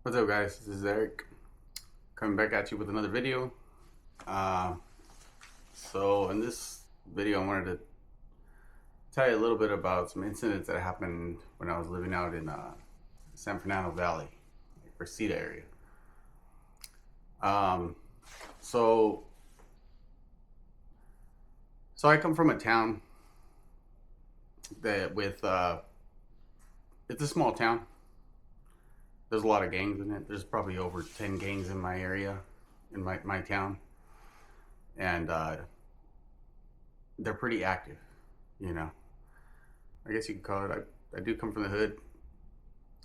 What's up, guys? This is Eric coming back at you with another video. Uh, so in this video, I wanted to tell you a little bit about some incidents that happened when I was living out in San Fernando Valley, like Reseda area. Um, so so I come from a town that it's a small town. There's a lot of gangs in it. There's probably over 10 gangs in my area, in my town. And they're pretty active, you know. I guess you could call it. I do come from the hood.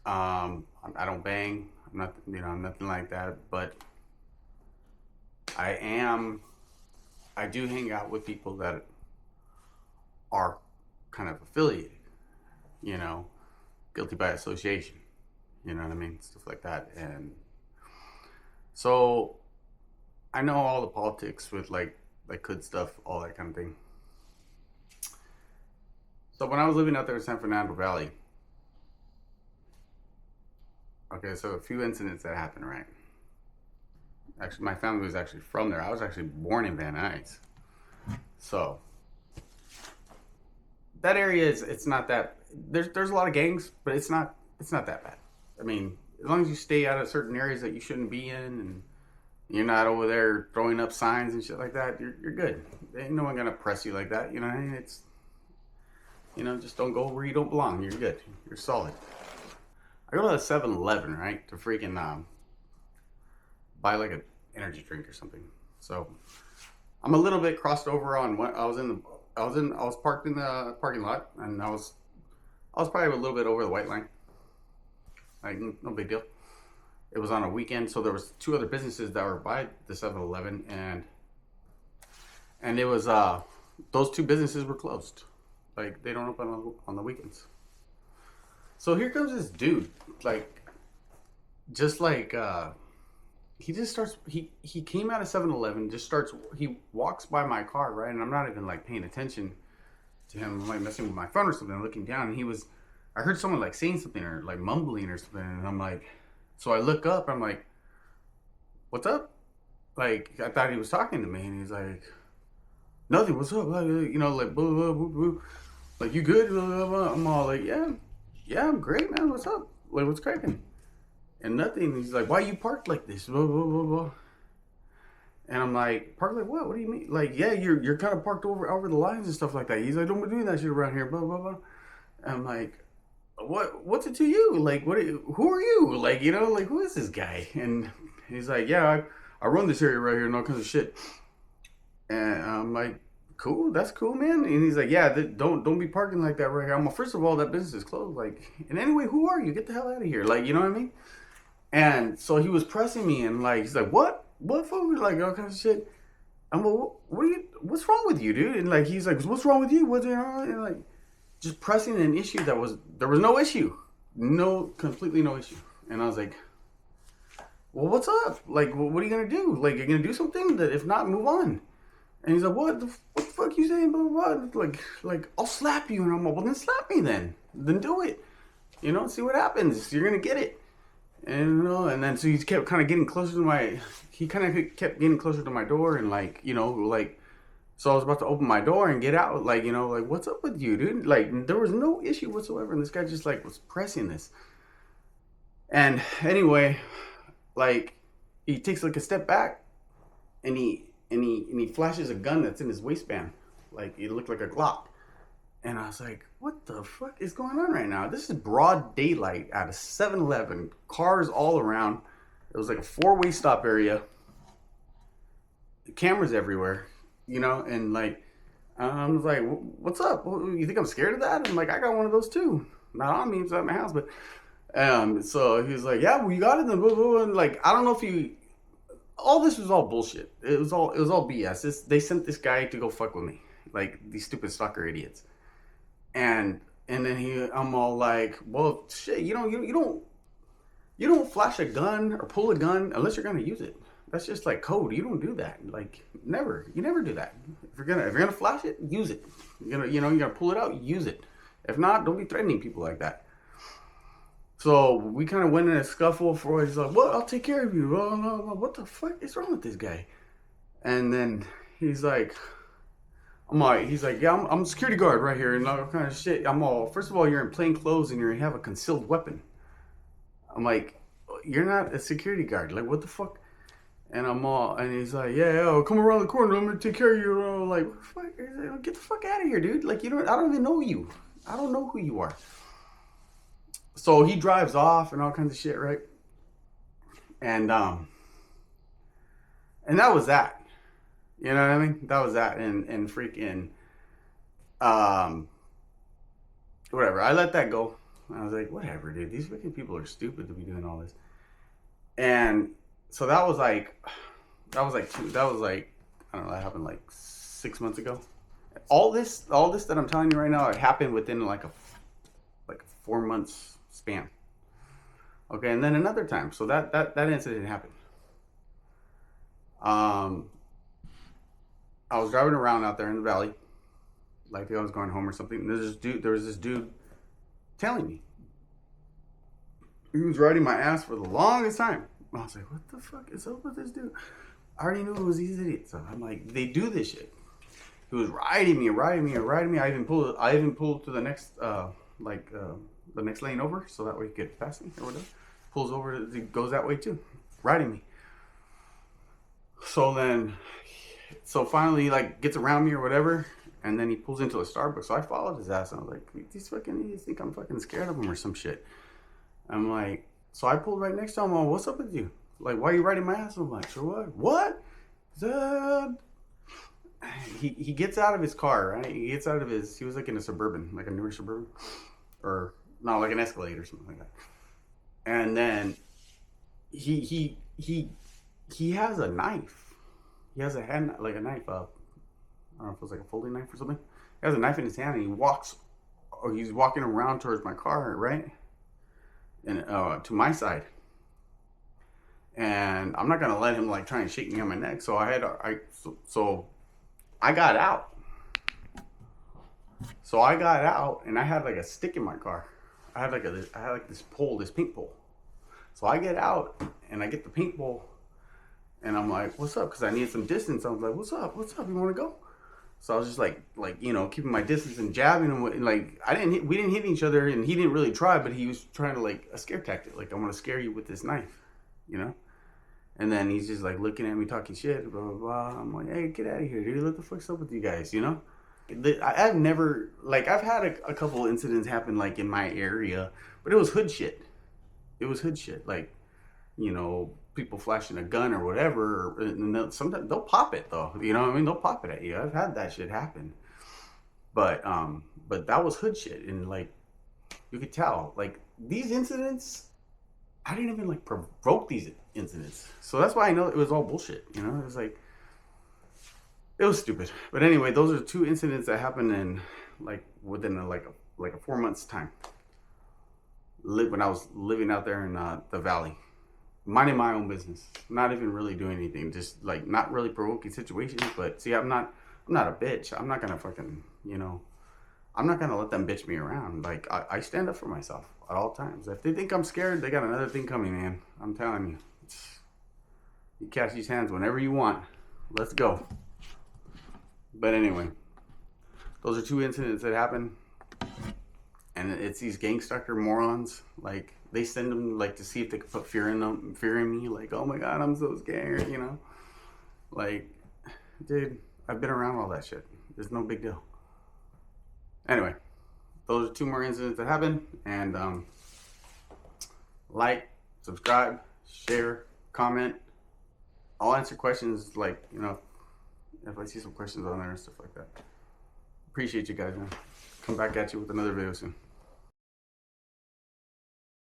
I don't bang. I'm not, I'm nothing like that. But I am. I do hang out with people that are kind of affiliated, you know, guilty by association. You know what I mean? Stuff like that. And so I know all the politics with like hood stuff, all that kind of thing. So when I was living out there in San Fernando Valley, okay, so a few incidents that happened, right? Actually, my family was actually from there. I was actually born in Van Nuys. So that area is, it's not that, there's a lot of gangs, but it's not that bad. I mean, as long as you stay out of certain areas that you shouldn't be in, and you're not over there throwing up signs and shit like that, you're good. Ain't no one gonna press you like that, you know. It's, just don't go where you don't belong. You're good. You're solid. I go to a 7-Eleven, right, to freaking buy like an energy drink or something. So I'm a little bit crossed over on what I was parked in the parking lot, and I was probably a little bit over the white line. Like, no big deal. It was on a weekend, so there was two other businesses that were by the 7-Eleven, and it was those two businesses were closed. Like, they don't open on the weekends. So here comes this dude, like, just like he just starts. He came out of 7-Eleven, just starts. He walks by my car, right, and I'm not even like paying attention to him. I'm like messing with my phone or something, looking down, and he was. I heard someone like saying something or like mumbling or something, and I'm like, so I look up. I'm like, what's up? Like, I thought he was talking to me, and he's like, nothing. What's up? Like, like blah, blah, blah, blah. Like, you good? Blah, blah, blah. I'm all like, yeah, I'm great, man. What's up? Like, what's cracking? And nothing. He's like, why you parked like this? Blah, blah, blah, blah. And I'm like, parked like what? What do you mean? Like, yeah, you're kind of parked over the lines and stuff like that. He's like, don't be doing that shit around here. Blah, blah, blah. And I'm like, what's it to you? Like, who are you? Like, like, who is this guy? And he's like, yeah, I run this area right here and all kinds of shit. And I'm like, cool, that's cool, man. And he's like, yeah, don't be parking like that right here. I'm like, first of all, that business is closed. Like, and anyway, who are you? Get the hell out of here. Like, you know what I mean? And so he was pressing me, and like, he's like, what fool? Like, all kinds of shit. I'm like, what's wrong with you, dude? And like, he's like, what's wrong with you? And like, just pressing an issue there was no issue, completely no issue. And I was like, well, what's up? Like, what are you gonna do? Like, you're gonna do something? That if not, move on. And he's like, what the fuck you saying? Blah, blah, blah. Like, I'll slap you. And I'm like, well, then slap me then. Then do it. See what happens. You're gonna get it. And then so he kept kind of getting closer to my door, and like. So I was about to open my door and get out, like, what's up with you, dude? Like, there was no issue whatsoever, and this guy just, like, was pressing this. And anyway, like, he takes, like, a step back, and he flashes a gun that's in his waistband. Like, it looked like a Glock. And I was like, what the fuck is going on right now? This is broad daylight at a 7-Eleven, cars all around. It was like a 4-way stop area. Cameras everywhere. And like, I was like, what's up? You think I'm scared of that? I'm like, I got one of those too. Not on me, it's at my house, but, so he was like, yeah, well, you got it then, blah, blah, blah. And like, I don't know if all this was all bullshit. It was all BS. They sent this guy to go fuck with me. Like, these stupid stalker idiots. And then I'm all like, well, shit, you don't flash a gun or pull a gun unless you're going to use it. That's just like code. You don't do that. Like, never. You never do that. If you're gonna flash it, use it. You're gonna pull it out, use it. If not, don't be threatening people like that. So we kind of went in a scuffle for. He's like, "Well, I'll take care of you." Oh, no, no, what the fuck is wrong with this guy? And then he's like, "I'm like," he's like, "Yeah, I'm a security guard right here and all kind of shit." I'm all, first of all, you're in plain clothes and you have a concealed weapon. I'm like, "You're not a security guard. Like, what the fuck?" And I'm all, and he's like, "Yeah, yeah, come around the corner. I'm gonna take care of you." And I'm like, "Fuck, get the fuck out of here, dude! Like, I don't even know you. I don't know who you are." So he drives off and all kinds of shit, right? And and that was that. You know what I mean? That was that, and freaking um whatever. I let that go. I was like, whatever, dude. These fucking people are stupid to be doing all this. And so that was like I don't know, that happened like 6 months ago. All this that I'm telling you right now, it happened within like a 4 months span. Okay, and then another time. So that incident happened. Um, I was driving around out there in the valley, like I was going home or something. And there was this dude telling me. He was riding my ass for the longest time. I was like, what the fuck is up with this dude? I already knew it was these idiots. So I'm like, they do this shit. He was riding me. I even pulled to the next the next lane over, so that way he could pass me or whatever. Pulls over, he goes that way too, riding me. So finally, like, gets around me or whatever, and then he pulls into a Starbucks. So I followed his ass, and I was like, these fucking idiots think I'm fucking scared of him or some shit. I'm like, so I pulled right next to him. I'm like, what's up with you? Like, why are you riding my ass? I'm like, sure, what? What? He gets out of his car, right? He was like in a Suburban, like a newer Suburban, or no, like an Escalade or something like that. And then he has a knife. He has a hand, like a knife. I don't know if it was like a folding knife or something. He has a knife in his hand, and he's walking around towards my car, right? And to my side. And I'm not gonna let him like try and shake me on my neck. So I got out. So I got out, and I had like a stick in my car. I had this pole, this pink pole. So I get out, and I get the pink pole, and I'm like, "What's up?" Because I needed some distance. I was like, "What's up? What's up? You want to go?" So I was just like keeping my distance and jabbing him. And like we didn't hit each other, and he didn't really try, but he was trying to like a scare tactic. Like, I want to scare you with this knife, you know. And then he's just like looking at me, talking shit, blah blah blah. I'm like, "Hey, get out of here, dude! What the fuck's up with you guys?" You know. I've never, like, I've had a couple incidents happen like in my area, but it was hood shit. It was hood shit, like, people flashing a gun or whatever. And sometimes they'll pop it though. You know what I mean? They'll pop it at you. I've had that shit happen. But that was hood shit, and like you could tell, like, these incidents, I didn't even like provoke these incidents. So that's why I know it was all bullshit. You know, it was like, it was stupid. But anyway, those are two incidents that happened in like within a 4 months time. When I was living out there in the valley, minding my own business, not even really doing anything, just like not really provoking situations. But see, I'm not a bitch. I'm not gonna fucking, I'm not gonna let them bitch me around. Like, I stand up for myself at all times. If they think I'm scared, they got another thing coming, man. I'm telling you. You catch these hands whenever you want. Let's go. But anyway, those are two incidents that happened, and it's these Gangstalker morons. Like, they send them like to see if they can put fear in me. Like, oh my god, I'm so scared. Like, dude, I've been around all that shit. It's no big deal. Anyway, those are two more incidents that happened, and like, subscribe, share, comment. I'll answer questions, like, if I see some questions on there and stuff like that. Appreciate you guys, man. Come back at you with another video soon.